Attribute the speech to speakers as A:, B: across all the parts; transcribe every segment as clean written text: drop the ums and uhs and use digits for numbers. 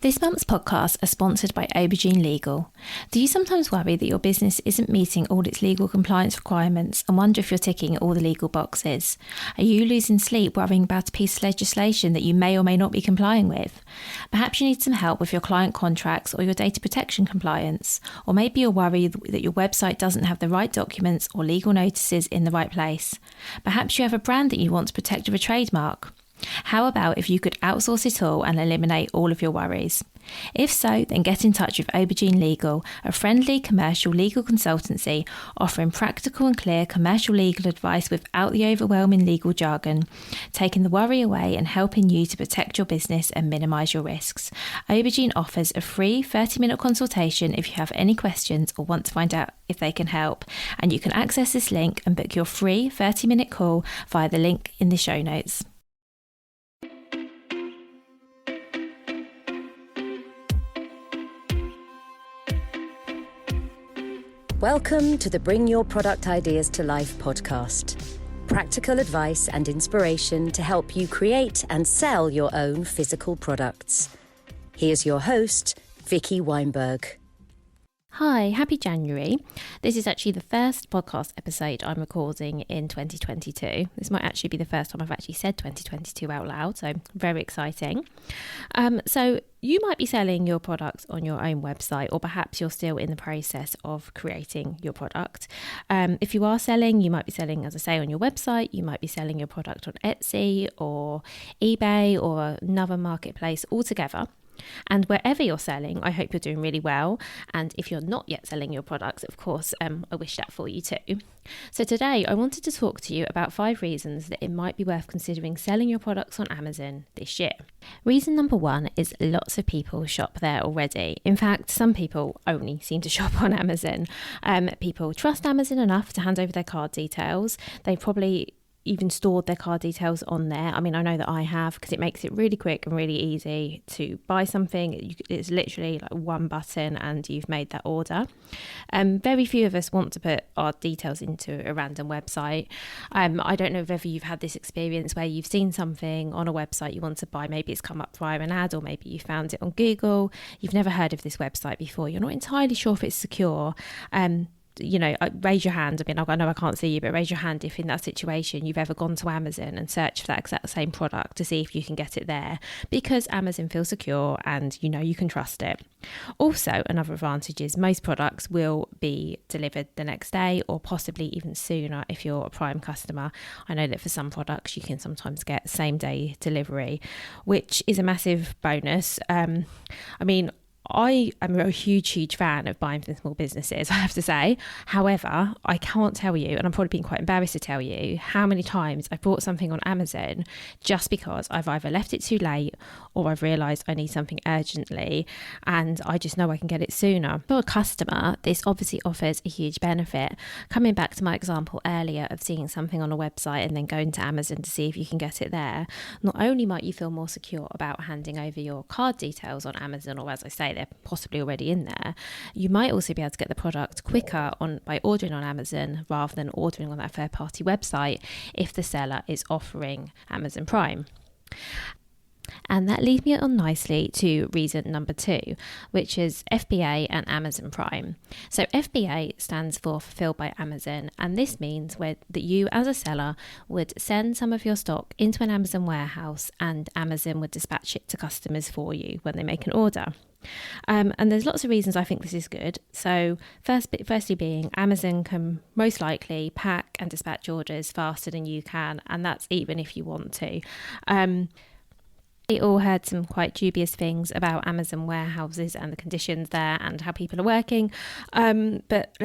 A: This month's podcasts are sponsored by Aubergine Legal. Do you sometimes worry that your business isn't meeting all its legal compliance requirements and wonder if you're ticking all the legal boxes? Are you losing sleep worrying about a piece of legislation that you may or may not be complying with? Perhaps you need some help with your client contracts or your data protection compliance. Or maybe you're worried that your website doesn't have the right documents or legal notices in the right place. Perhaps you have a brand that you want to protect with a trademark. How about if you could outsource it all and eliminate all of your worries? If so, then get in touch with Aubergine Legal, a friendly commercial legal consultancy offering practical and clear commercial legal advice without the overwhelming legal jargon, taking the worry away and helping you to protect your business and minimise your risks. Aubergine offers a free 30-minute consultation if you have any questions or want to find out if they can help, and you can access this link and book your free 30-minute call via the link in the show notes.
B: Welcome to the Bring Your Product Ideas to Life podcast. Practical advice and inspiration to help you create and sell your own physical products. Here's your host, Vicki Weinberg.
A: Hi, happy January. This is actually the first podcast episode I'm recording in 2022. This might actually be the first time I've actually said 2022 out loud, so very exciting. So you might be selling your product on your own website, or perhaps you're still in the process of creating your product. If you are selling, you might be selling, as I say, on your website. You might be selling your product on Etsy or eBay or another marketplace altogether. And wherever you're selling, I hope you're doing really well. And if you're not yet selling your products, of course, I wish that for you too. So today I wanted to talk to you about 5 reasons that it might be worth considering selling your products on Amazon this year. Reason number 1 is lots of people shop there already. In fact, some people only seem to shop on Amazon. People trust Amazon enough to hand over their card details. They probably even stored their card details on there. I mean, I know that I have, because it makes it really quick and really easy to buy something. It's literally like one button and you've made that order. Very few of us want to put our details into a random website. I don't know whether you've had this experience where you've seen something on a website you want to buy. Maybe it's come up via an ad, or maybe you found it on Google. You've never heard of this website before. You're not entirely sure if it's secure. Raise your hand. I mean, I know I can't see you, but raise your hand if in that situation you've ever gone to Amazon and searched for that exact same product to see if you can get it there, because Amazon feels secure and you can trust it. Also, another advantage is most products will be delivered the next day, or possibly even sooner if you're a Prime customer. I know that for some products you can sometimes get same day delivery, which is a massive bonus. I am a huge fan of buying from small businesses, I have to say. However, I can't tell you, and I'm probably being quite embarrassed to tell you, how many times I've bought something on Amazon just because I've either left it too late or I've realised I need something urgently and I just know I can get it sooner. For a customer, this obviously offers a huge benefit. Coming back to my example earlier of seeing something on a website and then going to Amazon to see if you can get it there, not only might you feel more secure about handing over your card details on Amazon, or as I say, they're possibly already in there, you might also be able to get the product quicker by ordering on Amazon rather than ordering on that third-party website if the seller is offering Amazon Prime. And that leads me on nicely to reason number 2, which is FBA and Amazon Prime. So FBA stands for Fulfilled by Amazon, and this means that you as a seller would send some of your stock into an Amazon warehouse and Amazon would dispatch it to customers for you when they make an order. And there's lots of reasons I think this is good. So firstly being, Amazon can most likely pack and dispatch orders faster than you can, and that's even if you want to. We all heard some quite dubious things about Amazon warehouses and the conditions there and how people are working. But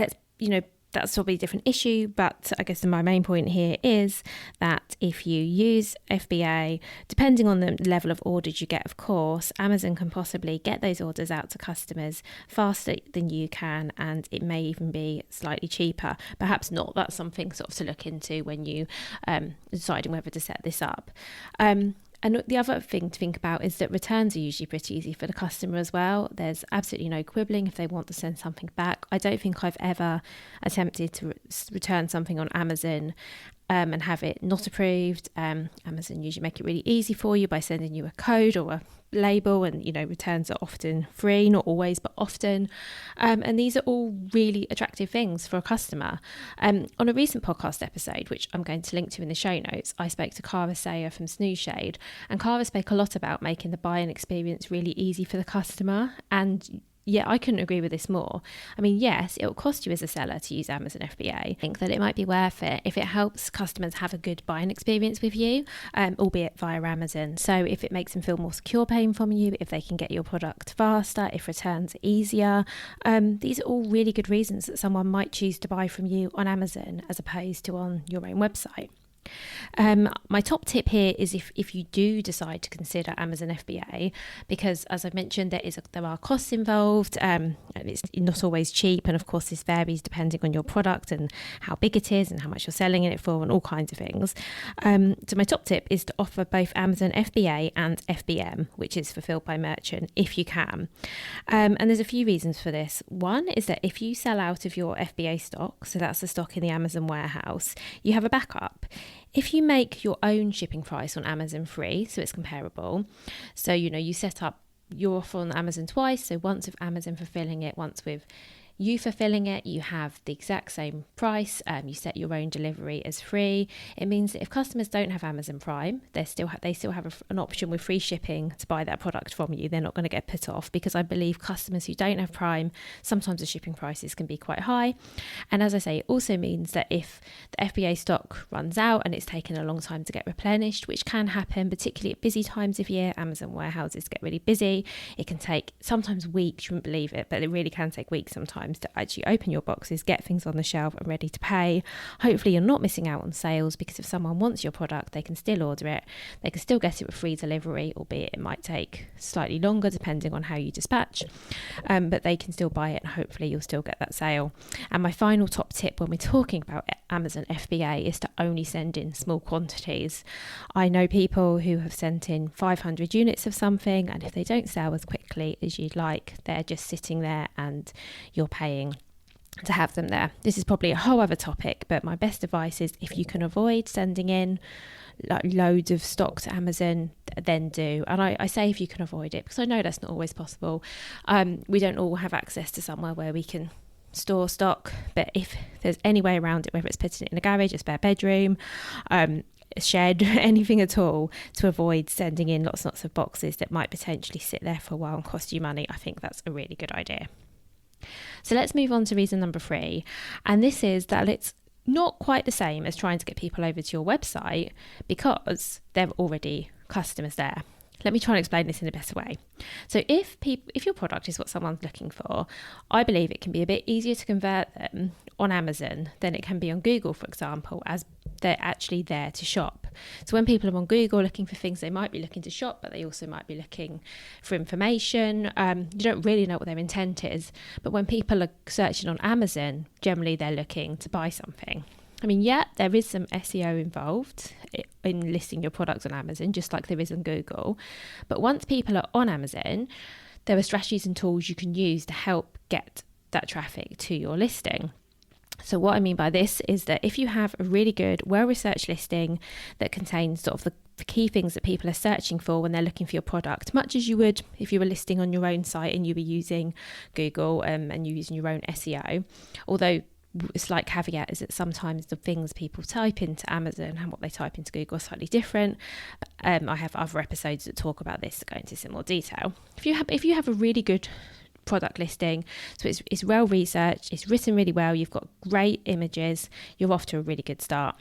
A: that's probably a different issue. But I guess my main point here is that if you use FBA, depending on the level of orders you get, of course, Amazon can possibly get those orders out to customers faster than you can, and it may even be slightly cheaper. Perhaps not. That's something sort of to look into when you deciding whether to set this up. And the other thing to think about is that returns are usually pretty easy for the customer as well. There's absolutely no quibbling if they want to send something back. I don't think I've ever attempted to return something on Amazon and have it not approved, Amazon usually make it really easy for you by sending you a code or a label, and returns are often free, not always but often, and these are all really attractive things for a customer. On a recent podcast episode, which I'm going to link to in the show notes, I spoke to Cara Sayer from Snooze Shade, and Cara spoke a lot about making the buying experience really easy for the customer. And yeah, I couldn't agree with this more. I mean, yes, it will cost you as a seller to use Amazon FBA. I think that it might be worth it if it helps customers have a good buying experience with you, albeit via Amazon. So if it makes them feel more secure paying from you, if they can get your product faster, if returns are easier, these are all really good reasons that someone might choose to buy from you on Amazon as opposed to on your own website. My top tip here is if you do decide to consider Amazon FBA, because as I've mentioned, there are costs involved, and it's not always cheap, and of course this varies depending on your product and how big it is and how much you're selling it for and all kinds of things. So my top tip is to offer both Amazon FBA and FBM, which is fulfilled by merchant, if you can. And there's a few reasons for this. One is that if you sell out of your FBA stock, so that's the stock in the Amazon warehouse, you have a backup. If you make your own shipping price on Amazon free, so it's comparable, so you set up your offer on Amazon twice, so once with Amazon fulfilling it, once with you fulfilling it, you have the exact same price. You set your own delivery as free. It means that if customers don't have Amazon Prime, they still have an option with free shipping to buy that product from you. They're not going to get put off, because I believe customers who don't have Prime, sometimes the shipping prices can be quite high. And as I say, it also means that if the FBA stock runs out and it's taken a long time to get replenished, which can happen, particularly at busy times of year, Amazon warehouses get really busy. It can take sometimes weeks, you wouldn't believe it, but it really can take weeks sometimes to actually open your boxes, get things on the shelf and ready to pay. Hopefully you're not missing out on sales, because if someone wants your product, they can still order it. They can still get it with free delivery, albeit it might take slightly longer depending on how you dispatch, but they can still buy it, and hopefully you'll still get that sale. And my final top tip when we're talking about Amazon FBA is to only send in small quantities. I know people who have sent in 500 units of something, and if they don't sell as quickly as you'd like, they're just sitting there and you're paying to have them there. This is probably a whole other topic, but my best advice is if you can avoid sending in loads of stock to Amazon, then do. And I say if you can avoid it, because I know that's not always possible. We don't all have access to somewhere where we can store stock, but if there's any way around it, whether it's putting it in a garage, a spare bedroom, a shed, anything at all, to avoid sending in lots and lots of boxes that might potentially sit there for a while and cost you money, I think that's a really good idea. So let's move on to reason number 3, and this is that it's not quite the same as trying to get people over to your website, because there are already customers there. Let me try and explain this in a better way. So if your product is what someone's looking for, I believe it can be a bit easier to convert them on Amazon than it can be on Google, for example, as they're actually there to shop. So when people are on Google looking for things, they might be looking to shop, but they also might be looking for information. You don't really know what their intent is. But when people are searching on Amazon, generally they're looking to buy something. I mean, yeah, there is some SEO involved in listing your products on Amazon, just like there is on Google. But once people are on Amazon, there are strategies and tools you can use to help get that traffic to your listing. So what I mean by this is that if you have a really good, well-researched listing that contains sort of the key things that people are searching for when they're looking for your product, much as you would if you were listing on your own site and you were using Google and you're using your own SEO, although a slight caveat is that sometimes the things people type into Amazon and what they type into Google are slightly different. I have other episodes that talk about this that go into some more detail. If you have a really good product listing, so it's well researched, it's written really well, you've got great images, you're off to a really good start.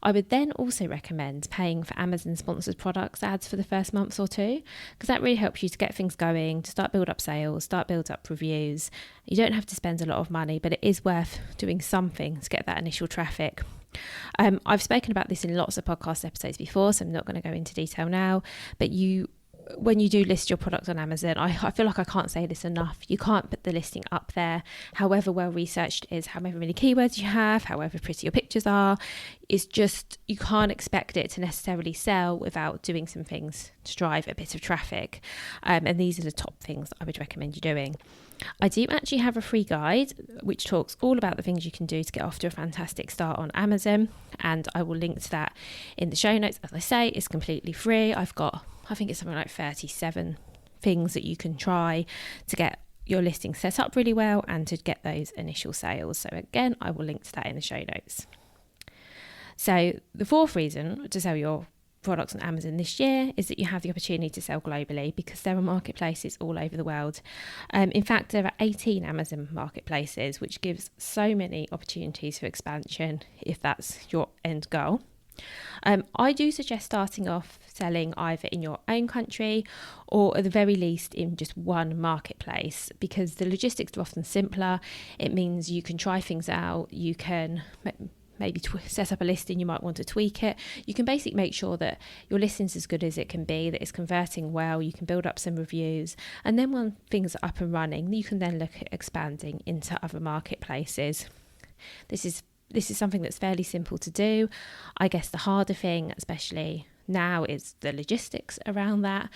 A: I would then also recommend paying for Amazon sponsored products ads for the first month or two, because that really helps you to get things going, to start build up sales, start build up reviews. You don't have to spend a lot of money, but it is worth doing something to get that initial traffic. I've spoken about this in lots of podcast episodes before, so I'm not going to go into detail now, but you when you do list your product on Amazon, I feel like I can't say this enough. You can't put the listing up there, however well researched it is, however many keywords you have, however pretty your pictures are. It's just, you can't expect it to necessarily sell without doing some things to drive a bit of traffic. And these are the top things that I would recommend you doing. I do actually have a free guide which talks all about the things you can do to get off to a fantastic start on Amazon, and I will link to that in the show notes. As I say, it's completely free. I think it's something like 37 things that you can try to get your listing set up really well and to get those initial sales. So again, I will link to that in the show notes. So the fourth reason to sell your products on Amazon this year is that you have the opportunity to sell globally, because there are marketplaces all over the world. In fact, there are 18 Amazon marketplaces, which gives so many opportunities for expansion if that's your end goal. I do suggest starting off selling either in your own country or at the very least in just one marketplace, because the logistics are often simpler. It means you can try things out, you can maybe set up a listing, you might want to tweak it. You can basically make sure that your listing's as good as it can be, that it's converting well, you can build up some reviews, and then when things are up and running, you can then look at expanding into other marketplaces. This is something that's fairly simple to do. I guess the harder thing, especially now, is the logistics around that.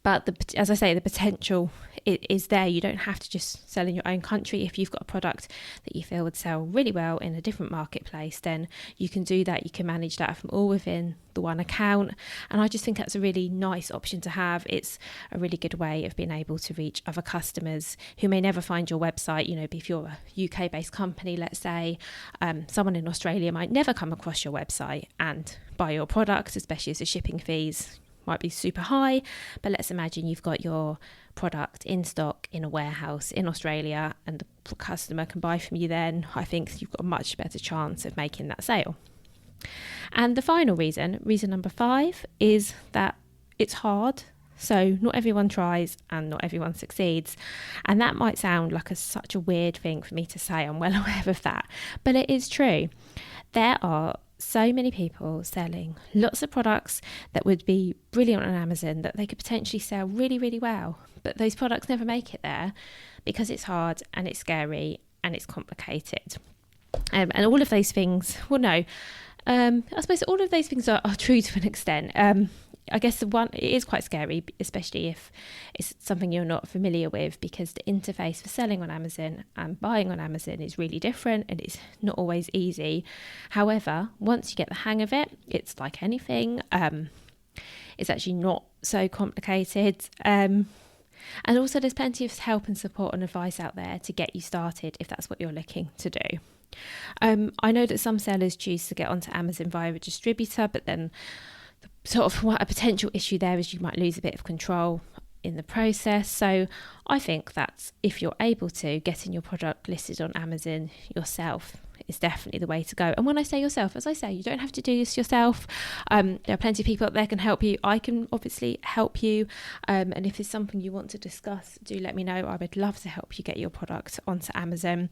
A: But as I say, the potential is there. You don't have to just sell in your own country. If you've got a product that you feel would sell really well in a different marketplace, then you can do that. You can manage that from all within the one account. And I just think that's a really nice option to have. It's a really good way of being able to reach other customers who may never find your website. You know, if you're a UK-based company, let's say, someone in Australia might never come across your website and buy your product, especially as the shipping fees might be super high. But let's imagine you've got your product in stock in a warehouse in Australia and the customer can buy from you. Then I think you've got a much better chance of making that sale. And the final reason number 5, is that it's hard. So not everyone tries and not everyone succeeds. And that might sound like such a weird thing for me to say. I'm well aware of that, but it is true. There are so many people selling lots of products that would be brilliant on Amazon, that they could potentially sell really, really well, but those products never make it there because it's hard and it's scary and it's complicated. And all of those things, I suppose all of those things are true to an extent. I guess it is quite scary, especially if it's something you're not familiar with, because the interface for selling on Amazon and buying on Amazon is really different and it's not always easy. However, once you get the hang of it, it's like anything. It's actually not so complicated. And also there's plenty of help and support and advice out there to get you started if that's what you're looking to do. I know that some sellers choose to get onto Amazon via a distributor, but then sort of what a potential issue there is you might lose a bit of control in the process. So I think that if you're able to, getting your product listed on Amazon yourself is definitely the way to go. And when I say yourself, as I say, you don't have to do this yourself. There are plenty of people out there can help you. I can obviously help you. And if it's something you want to discuss, do let me know. I would love to help you get your product onto Amazon.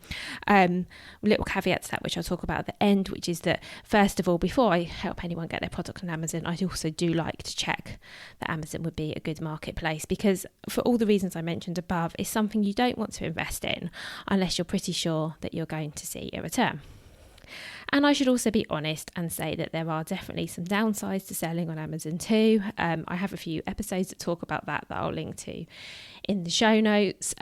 A: Little caveat to that, which I'll talk about at the end, which is that first of all, before I help anyone get their product on Amazon, I also do like to check that Amazon would be a good marketplace, because for all the reasons I mentioned above, it's something you don't want to invest in unless you're pretty sure that you're going to see a return. And I should also be honest and say that there are definitely some downsides to selling on Amazon too. I have a few episodes that talk about that I'll link to in the show notes.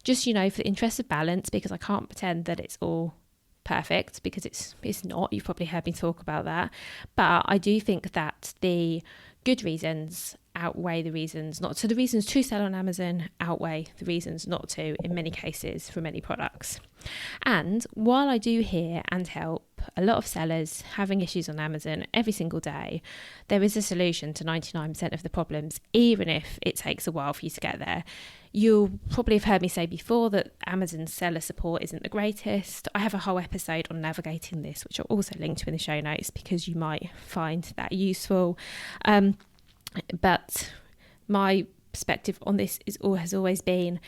A: Just, for the interest of balance, because I can't pretend that it's all perfect, because it's not. You've probably heard me talk about that. But I do think that the good reasons outweigh the reasons not to. The reasons to sell on Amazon outweigh the reasons not to in many cases for many products. And while I do hear and help a lot of sellers having issues on Amazon every single day, there is a solution to 99% of the problems, even if it takes a while for you to get there. You'll probably have heard me say before that Amazon's seller support isn't the greatest. I have a whole episode on navigating this, which I'll also link to in the show notes, because you might find that useful. But my perspective on this has always been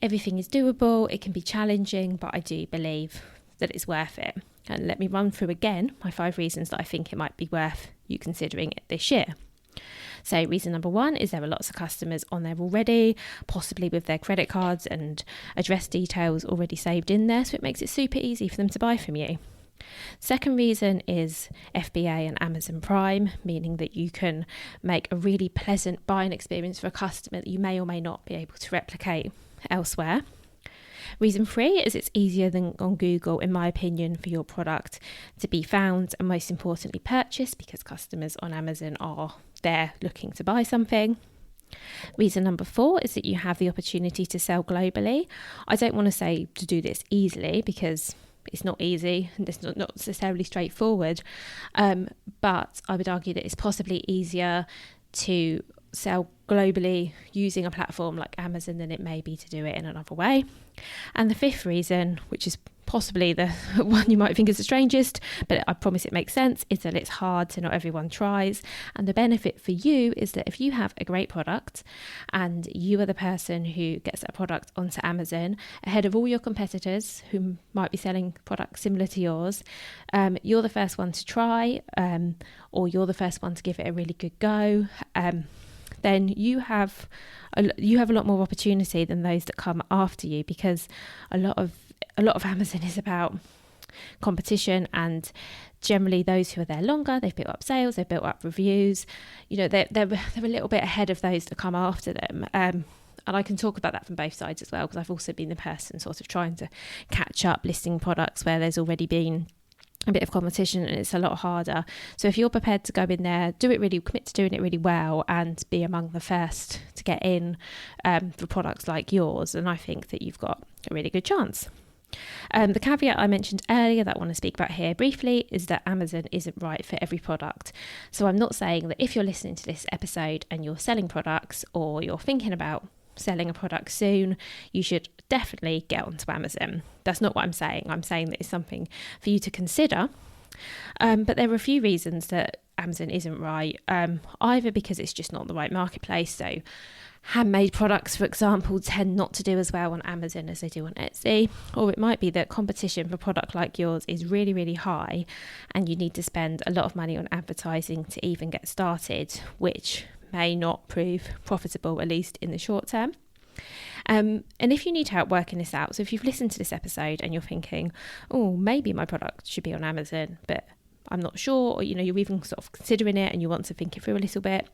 A: everything is doable. It can be challenging, but I do believe that it's worth it. And let me run through again my 5 reasons that I think it might be worth you considering it this year. So reason number 1 is there are lots of customers on there already, possibly with their credit cards and address details already saved in there, so it makes it super easy for them to buy from you. Second reason is FBA and Amazon Prime, meaning that you can make a really pleasant buying experience for a customer that you may or may not be able to replicate elsewhere. Reason 3 is it's easier than on Google, in my opinion, for your product to be found and most importantly purchased, because customers on Amazon are there looking to buy something. Reason number 4 is that you have the opportunity to sell globally. I don't want to say to do this easily, because it's not easy and it's not necessarily straightforward, but I would argue that it's possibly easier to sell globally using a platform like Amazon than it may be to do it in another way. And the 5th reason, which is possibly the one you might think is the strangest, but I promise it makes sense, is that it's hard, so not everyone tries. And the benefit for you is that if you have a great product and you are the person who gets that product onto Amazon ahead of all your competitors who might be selling products similar to yours, you're the first one to try, or you're the first one to give it a really good go, then you have a lot more opportunity than those that come after you, because a lot of Amazon is about competition, and generally those who are there longer, they've built up sales, they've built up reviews, they're a little bit ahead of those that come after them. And I can talk about that from both sides as well, because I've also been the person sort of trying to catch up listing products where there's already been a bit of competition and it's a lot harder. So if you're prepared to go in there, commit to doing it really well and be among the first to get in for products like yours, and I think that you've got a really good chance. The caveat I mentioned earlier that I want to speak about here briefly is that Amazon isn't right for every product. So I'm not saying that if you're listening to this episode and you're selling products, or you're thinking about selling a product soon, you should definitely get onto Amazon. That's not what I'm saying. I'm saying that it's something for you to consider. But there are a few reasons that Amazon isn't right, either because it's just not the right marketplace. So handmade products, for example, tend not to do as well on Amazon as they do on Etsy. Or it might be that competition for a product like yours is really, really high and you need to spend a lot of money on advertising to even get started, which may not prove profitable, at least in the short term. And if you need help working this out, so if you've listened to this episode and you're thinking, oh, maybe my product should be on Amazon, but I'm not sure, or you're even sort of considering it and you want to think it through a little bit,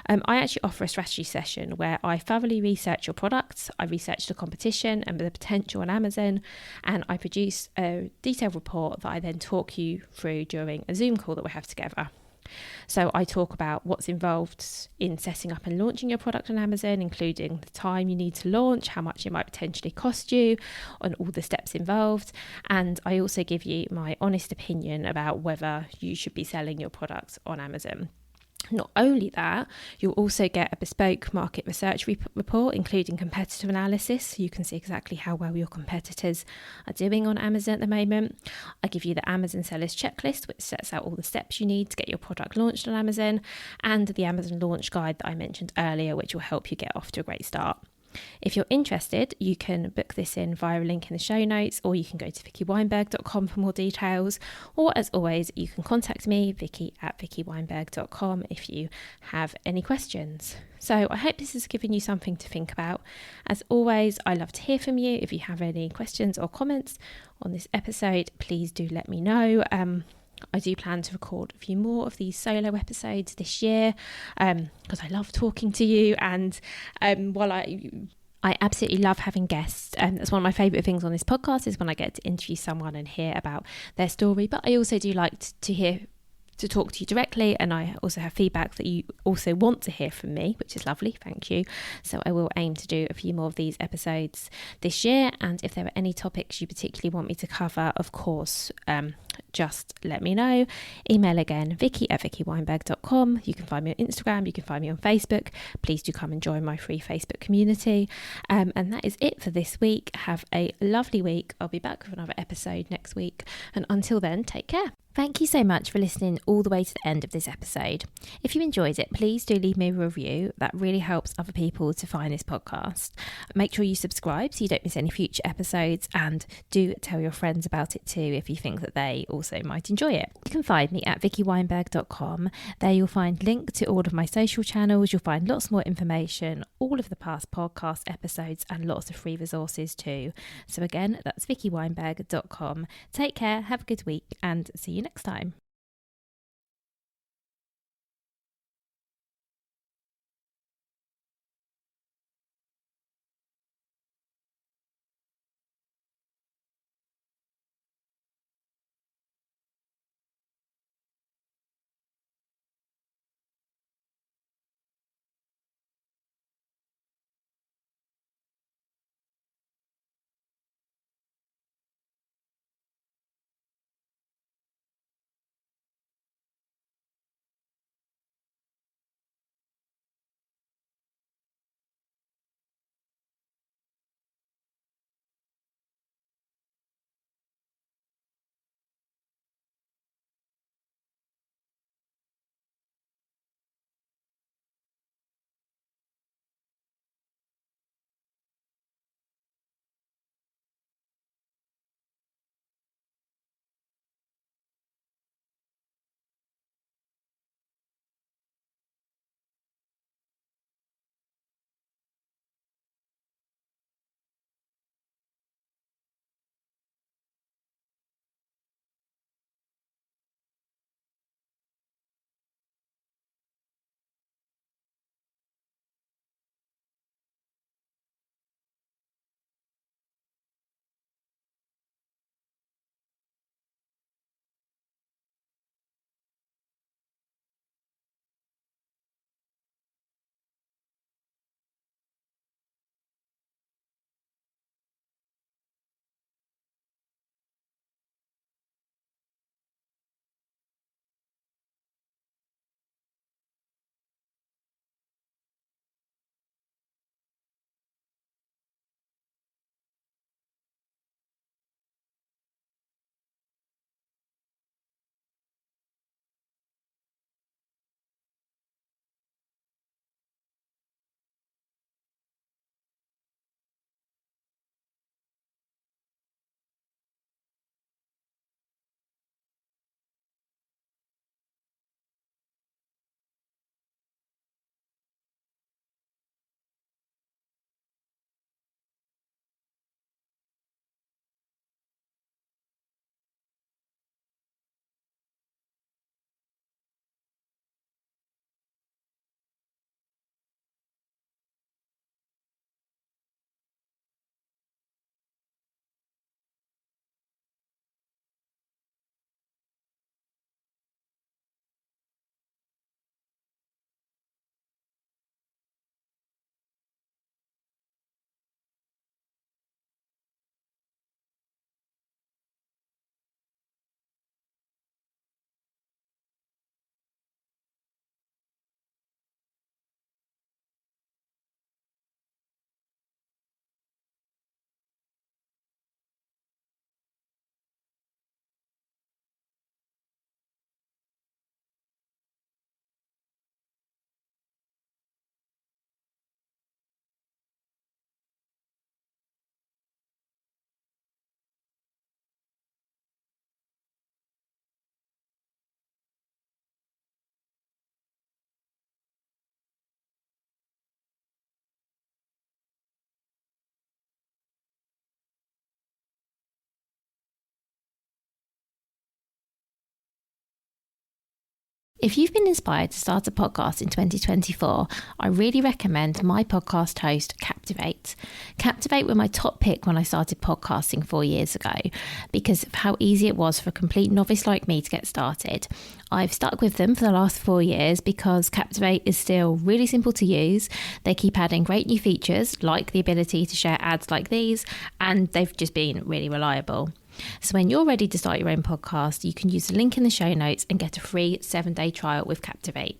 A: I actually offer a strategy session where I thoroughly research your products, I research the competition and the potential on Amazon, and I produce a detailed report that I then talk you through during a Zoom call that we have together. So I talk about what's involved in setting up and launching your product on Amazon, including the time you need to launch, how much it might potentially cost you, and all the steps involved. And I also give you my honest opinion about whether you should be selling your product on Amazon. Not only that, you'll also get a bespoke market research report, including competitive analysis, so you can see exactly how well your competitors are doing on Amazon at the moment. I give you the Amazon Sellers Checklist, which sets out all the steps you need to get your product launched on Amazon, and the Amazon Launch Guide that I mentioned earlier, which will help you get off to a great start. If you're interested, you can book this in via a link in the show notes, or you can go to vickyweinberg.com for more details, or as always, you can contact me, vicky@vickyweinberg.com, if you have any questions. So I hope this has given you something to think about. As always, I love to hear from you. If you have any questions or comments on this episode, please do let me know. I do plan to record a few more of these solo episodes this year, because I love talking to you, and while I absolutely love having guests, and that's one of my favourite things on this podcast is when I get to interview someone and hear about their story, but I also do like to talk to you directly, and I also have feedback that you also want to hear from me, which is lovely, thank you. So I will aim to do a few more of these episodes this year, and if there are any topics you particularly want me to cover, of course, just let me know. Email again, vicky@vickyweinberg.com. You can find me on Instagram, you can find me on Facebook. Please do come and join my free Facebook community. And that is it for this week. Have a lovely week. I'll be back with another episode next week, and until then, take care. Thank you so much for listening all the way to the end of this episode. If you enjoyed it, please do leave me a review. That really helps other people to find this podcast. Make sure you subscribe so you don't miss any future episodes, and do tell your friends about it too if you think that they also might enjoy it. You can find me at vickyweinberg.com. There you'll find links to all of my social channels. You'll find lots more information, all of the past podcast episodes, and lots of free resources too. So again, that's vickyweinberg.com. Take care, have a good week, and see you next time. If you've been inspired to start a podcast in 2024, I really recommend my podcast host, Captivate. Captivate were my top pick when I started podcasting 4 years ago because of how easy it was for a complete novice like me to get started. I've stuck with them for the last 4 years because Captivate is still really simple to use. They keep adding great new features like the ability to share ads like these, and they've just been really reliable. So when you're ready to start your own podcast, you can use the link in the show notes and get a free 7-day trial with Captivate.